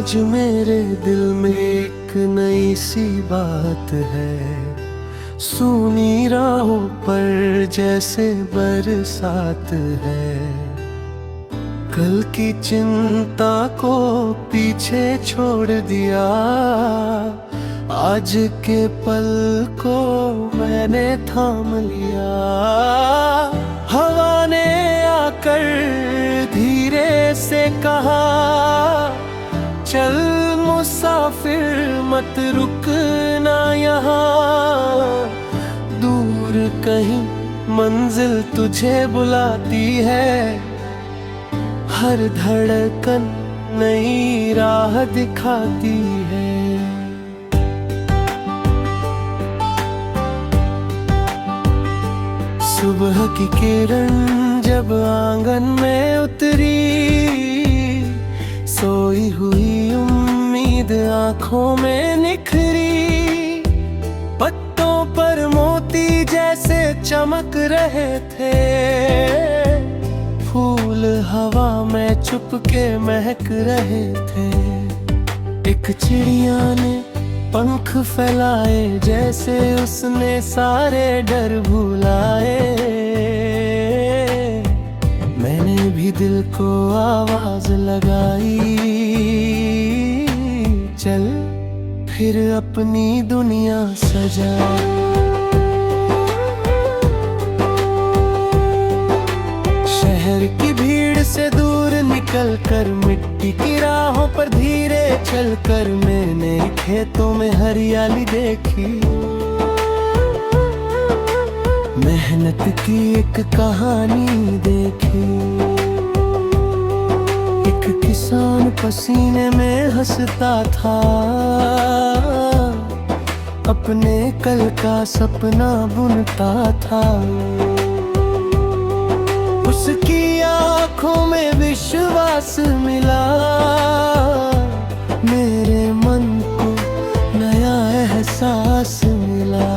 आज मेरे दिल में एक नई सी बात है, सूनी राहों पर जैसे बरसात है। कल की चिंता को पीछे छोड़ दिया, आज के पल को मैंने थाम लिया। हवा ने आकर धीरे से कहा, चल मुसाफिर मत रुकना यहाँ। दूर कहीं मंजिल तुझे बुलाती है, हर धड़कन नई राह दिखाती है। सुबह की किरण जब आंगन में उतरी, सोई हुई उम्मीद आंखों में निखरी। पत्तों पर मोती जैसे चमक रहे थे, फूल हवा में चुपके महक रहे थे। एक चिड़िया ने पंख फैलाए, जैसे उसने सारे डर भुलाए। मैंने भी दिल को आवाज लगाई, चल फिर अपनी दुनिया सजा। शहर की भीड़ से दूर निकल कर, मिट्टी की राहों पर धीरे चल कर, मैंने खेतों में हरियाली देखी। मेहनत की एक कहानी देखी। एक किसान पसीने में हंसता था, अपने कल का सपना बुनता था। उसकी आंखों में विश्वास मिला, मेरे मन को नया एहसास मिला।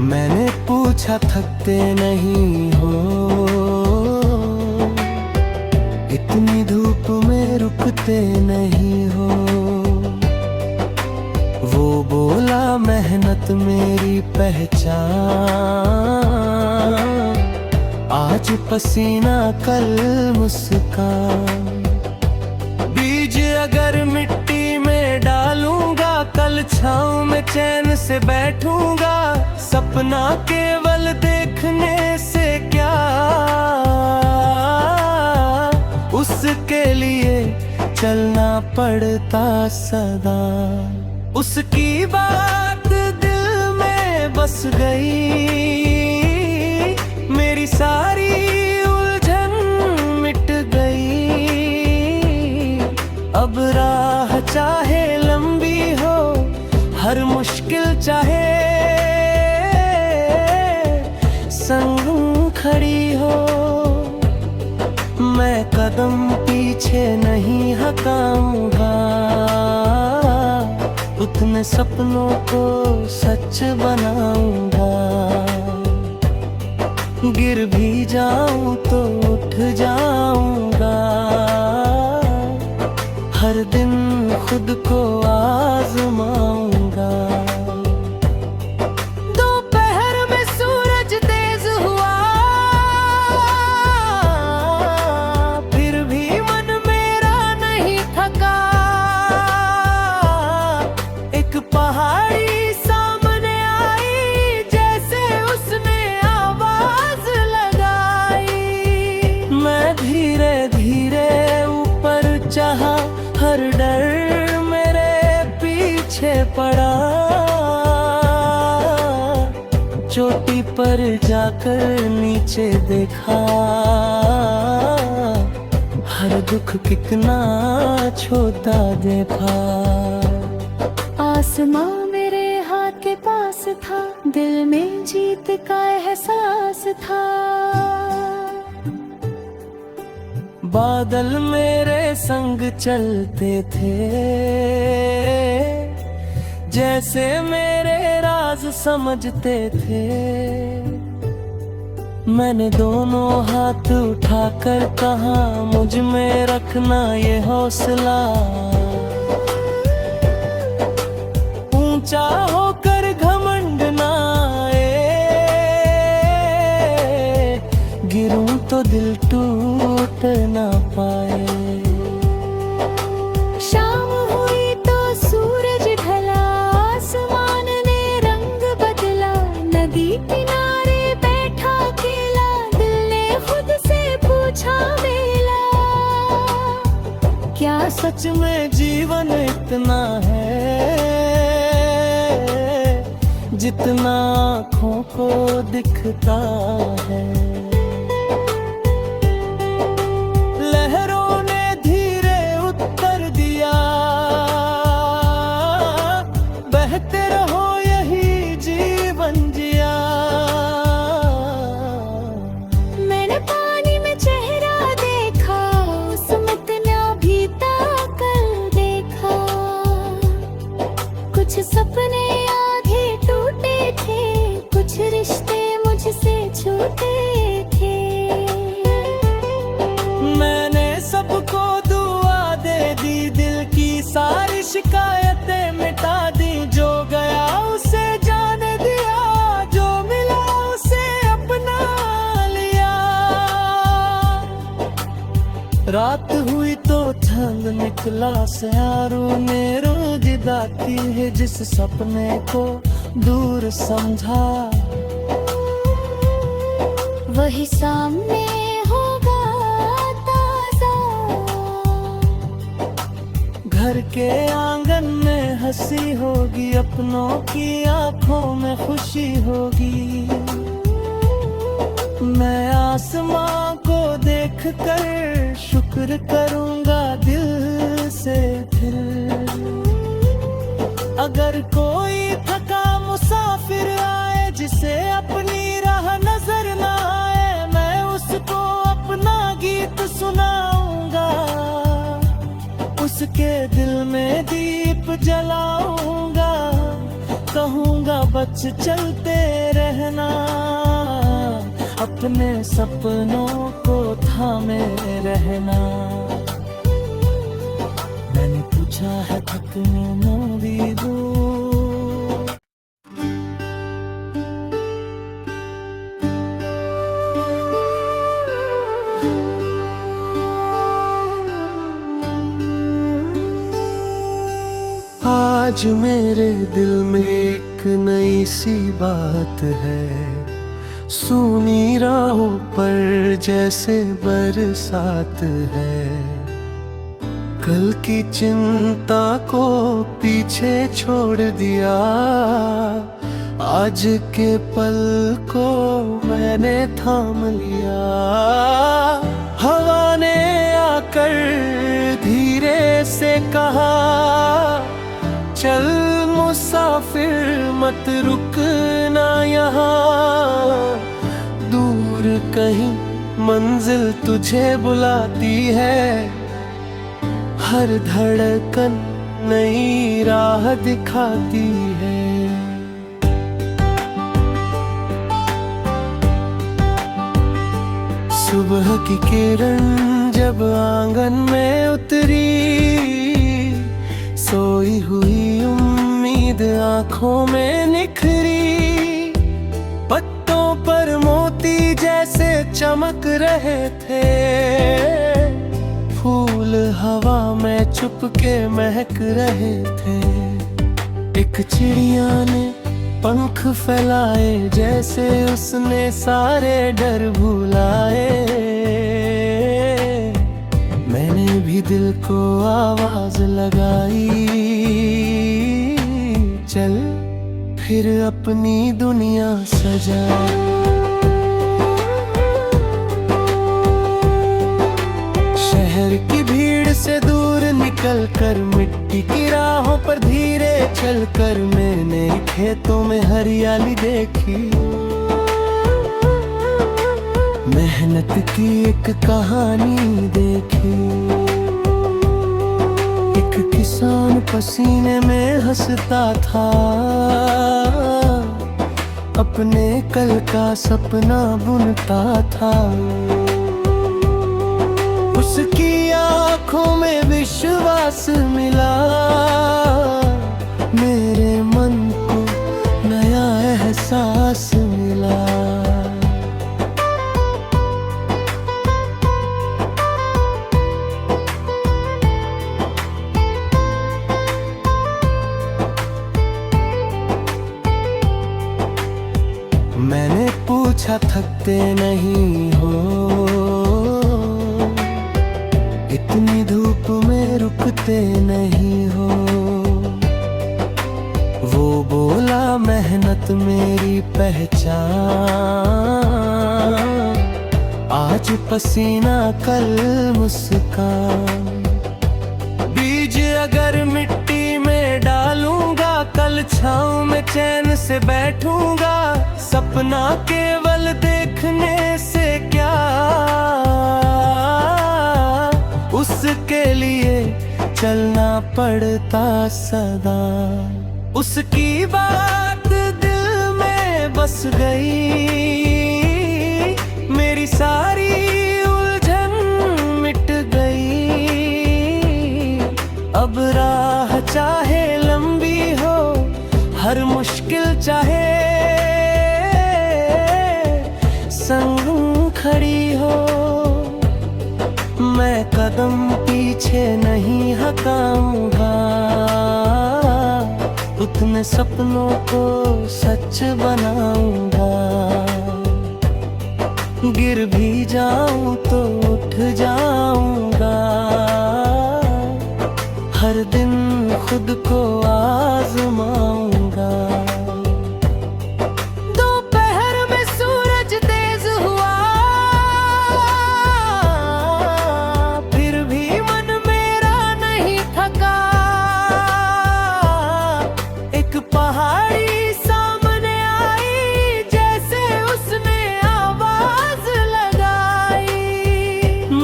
मैंने पूछा, थकते नहीं हो? इतनी धूप में रुकते नहीं हो? वो बोला, मेहनत मेरी पहचान। आज पसीना कल मुस्कान। बीज अगर मिट्टी में डालूंगा, कल छाँव में चैन से बैठूंगा। सपना केवल देखने से क्या, उसके लिए चलना पड़ता सदा। उसकी बात दिल में बस गई, मेरी सारी उलझन मिट गई। अब राह चाहे लंबी हो, हर मुश्किल चाहे संग खड़ी हो, मैं कदम पीछे नहीं हटाऊंगा। उतने सपनों को सच बनाऊंगा। गिर भी जाऊं तो उठ जाऊंगा। हर दिन खुद को आजमाऊंगा। पहाड़ी सामने आई, जैसे उसने आवाज लगाई। मैं धीरे धीरे ऊपर चाहा, हर डर मेरे पीछे पड़ा। चोटी पर जाकर नीचे देखा, हर दुख कितना छोटा देखा। आसमां मेरे हाथ के पास था, दिल में जीत का एहसास था। बादल मेरे संग चलते थे, जैसे मेरे राज समझते थे। मैंने दोनों हाथ उठाकर कहा, मुझ में रखना ये हौसला। ऊंचा होकर घमंड ना आए, गिरूं तो दिल टूट ना पाए। शाम हुई तो सूरज ढला, आसमान ने रंग बदला। नदी किनारे बैठा अकेला, दिल ने खुद से पूछा मेला। क्या सच में जीवन इतना है, जितना आँखों को दिखता है। लहरों ने धीरे उत्तर दिया, बहते रहो यही जीवन जिया। मैंने पानी में चेहरा देखा, उसमें इतना भी ताकल देखा। कुछ सपने आधे टूटे थे, कुछ रिश्ते मुझसे छूटे थे। मैंने सबको दुआ दे दी, दिल की सारी शिकायतें मिटा दी। जो गया उसे जाने दिया, जो मिला उसे अपना लिया। रात हुई तो चांद निकला, सियारों ने रोज दाती है जिस सपने को दूर समझा। वही सामने होगा ताजा। घर के आंगन में हंसी होगी, अपनों की आंखों में खुशी होगी। मैं आसमां को देखकर शुक्र करूंगा दिल से फिर। अगर कोई थका मुसाफिर आए, जिसे अपनी राह नजर ना आए, मैं उसको अपना गीत सुनाऊंगा। उसके दिल में दीप जलाऊंगा, कहूंगा बच चलते रहना। अपने सपनों को थामे रहना। मैंने पूछा है थकने न भी दूँ। आज मेरे दिल में एक नई सी बात है, सूनी राहों पर जैसे बरसात है। कल की चिंता को पीछे छोड़ दिया, आज के पल को मैंने थाम लिया। हवा ने आकर धीरे से कहा, चल मुसाफिर मत रुकना यहाँ। दूर कहीं मंजिल तुझे बुलाती है, हर धड़कन नई राह दिखाती है। सुबह की किरण जब आंगन में उतरी, सोई हुई उम्मीद आंखों में निखरी। पत्तों पर मोती जैसे चमक रहे थे, फूल हवा में चुपके महक रहे थे। एक चिड़िया ने पंख फैलाए, जैसे उसने सारे डर भुलाए। मैंने भी दिल को आवाज लगाई, चल फिर अपनी दुनिया सजा। शहर की भीड़ से दूर निकल कर, मिट्टी की राहों पर धीरे चल कर, मैंने खेतों में हरियाली देखी। मेहनत की एक कहानी देखी। एक एक किसान पसीने में हंसता था, अपने कल का सपना बुनता था। उसकी आंखों में विश्वास मिला, मेरे मन को नया एहसास मिला। मैंने पूछा थकते नहीं हो, इतनी धूप में रुकते नहीं हो। वो बोला मेहनत मेरी पहचान, आज पसीना कल मुस्कान। बीज अगर मिट्टी में डालूंगा, कल छाँव में चैन से बैठूंगा। सपना केवल देखने से क्या, उसके लिए चलना पड़ता सदा। उसकी बात दिल में बस गई, मेरी सारी उलझन मिट गई। अब राह चाहे लंबी हो, हर मुश्किल चाहे संग खड़ी हो, मैं कदम पीछे नहीं हटाऊंगा। उतने सपनों को सच बनाऊंगा। गिर भी जाऊं तो उठ जाऊंगा, हर दिन खुद को आजमाऊंगा। दोपहर में सूरज तेज हुआ, फिर भी मन मेरा नहीं थका। एक पहाड़ी सामने आई, जैसे उसने आवाज लगाई।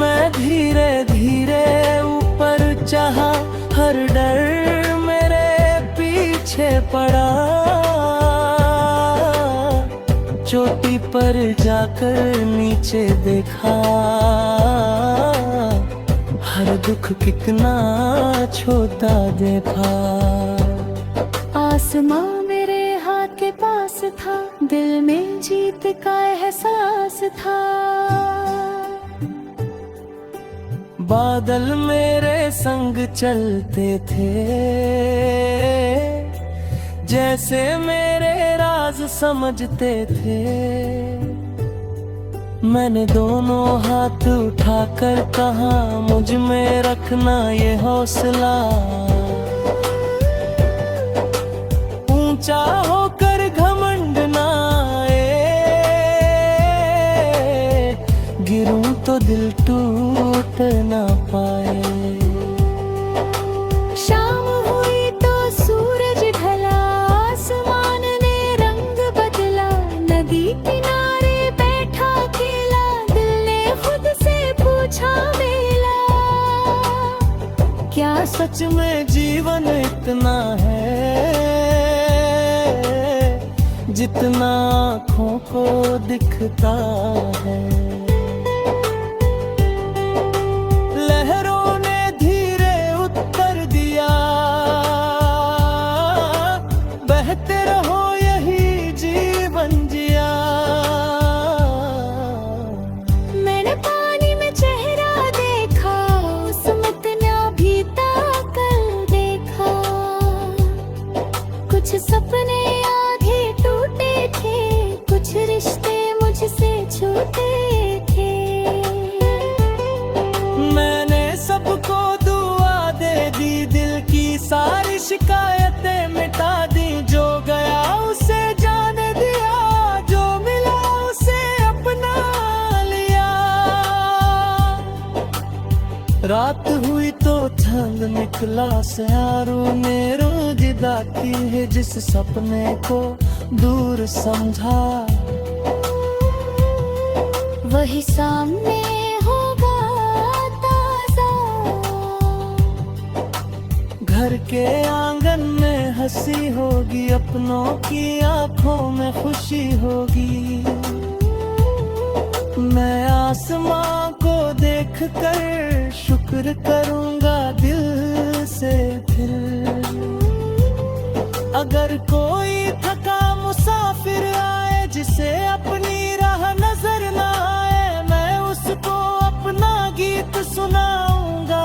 मैं धीरे धीरे ऊपर चढ़ा, हर डर मेरे पीछे पड़ा। चोटी पर जाकर नीचे देखा, हर दुख कितना छोटा देखा। आसमां मेरे हाथ के पास था, दिल में जीत का एहसास था। बादल मेरे संग चलते थे, जैसे मेरे राज समझते थे। मैंने दोनों हाथ उठाकर कहा, मुझ में रखना ये हौसला। ऊंचा होकर घमंड ना आए, गिरूं तो दिल टूट ना पाए। शाम हुई तो सूरज ढला, आसमान ने रंग बदला। नदी किनारे बैठा अकेला, दिल ने खुद से पूछा मेला। क्या सच में जीवन इतना है, जितना आँखों को दिखता है। लहरों ने धीरे उत्तर दिया, बहते रहो यही जीवन जिया। मैंने पानी में चेहरा देखा, उसमें इतना भी ताकल देखा। कुछ सपने आधे टूटे थे, कुछ रिश्ते मुझसे छूटे थे। मैंने सबको दुआ दे दी, दिल की सारी शिकायतें मिटा दी। जो गया उसे जाने दिया, जो मिला उसे अपना लिया। रात हुई तो चांद निकला, सियारों ने रोजिदा की है। जिस सपने को दूर समझा, वही सामने होगा ताजा। घर के आंगन में हंसी होगी, अपनों की आंखों में खुशी होगी। मैं आसमां को देख कर शुक्र करूंगा दिल से फिर। अगर कोई थका मुसाफिर आए जिसे अपनी राह नजर ना आए, मैं उसको अपना गीत सुनाऊंगा,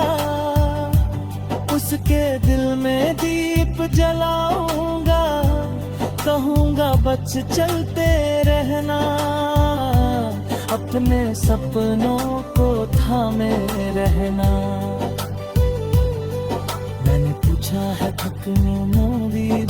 उसके दिल में दीप जलाऊंगा। कहूंगा बच चलते रहना, अपने सपनों को थामे रहना। मैंने पूछा है थकने मोरी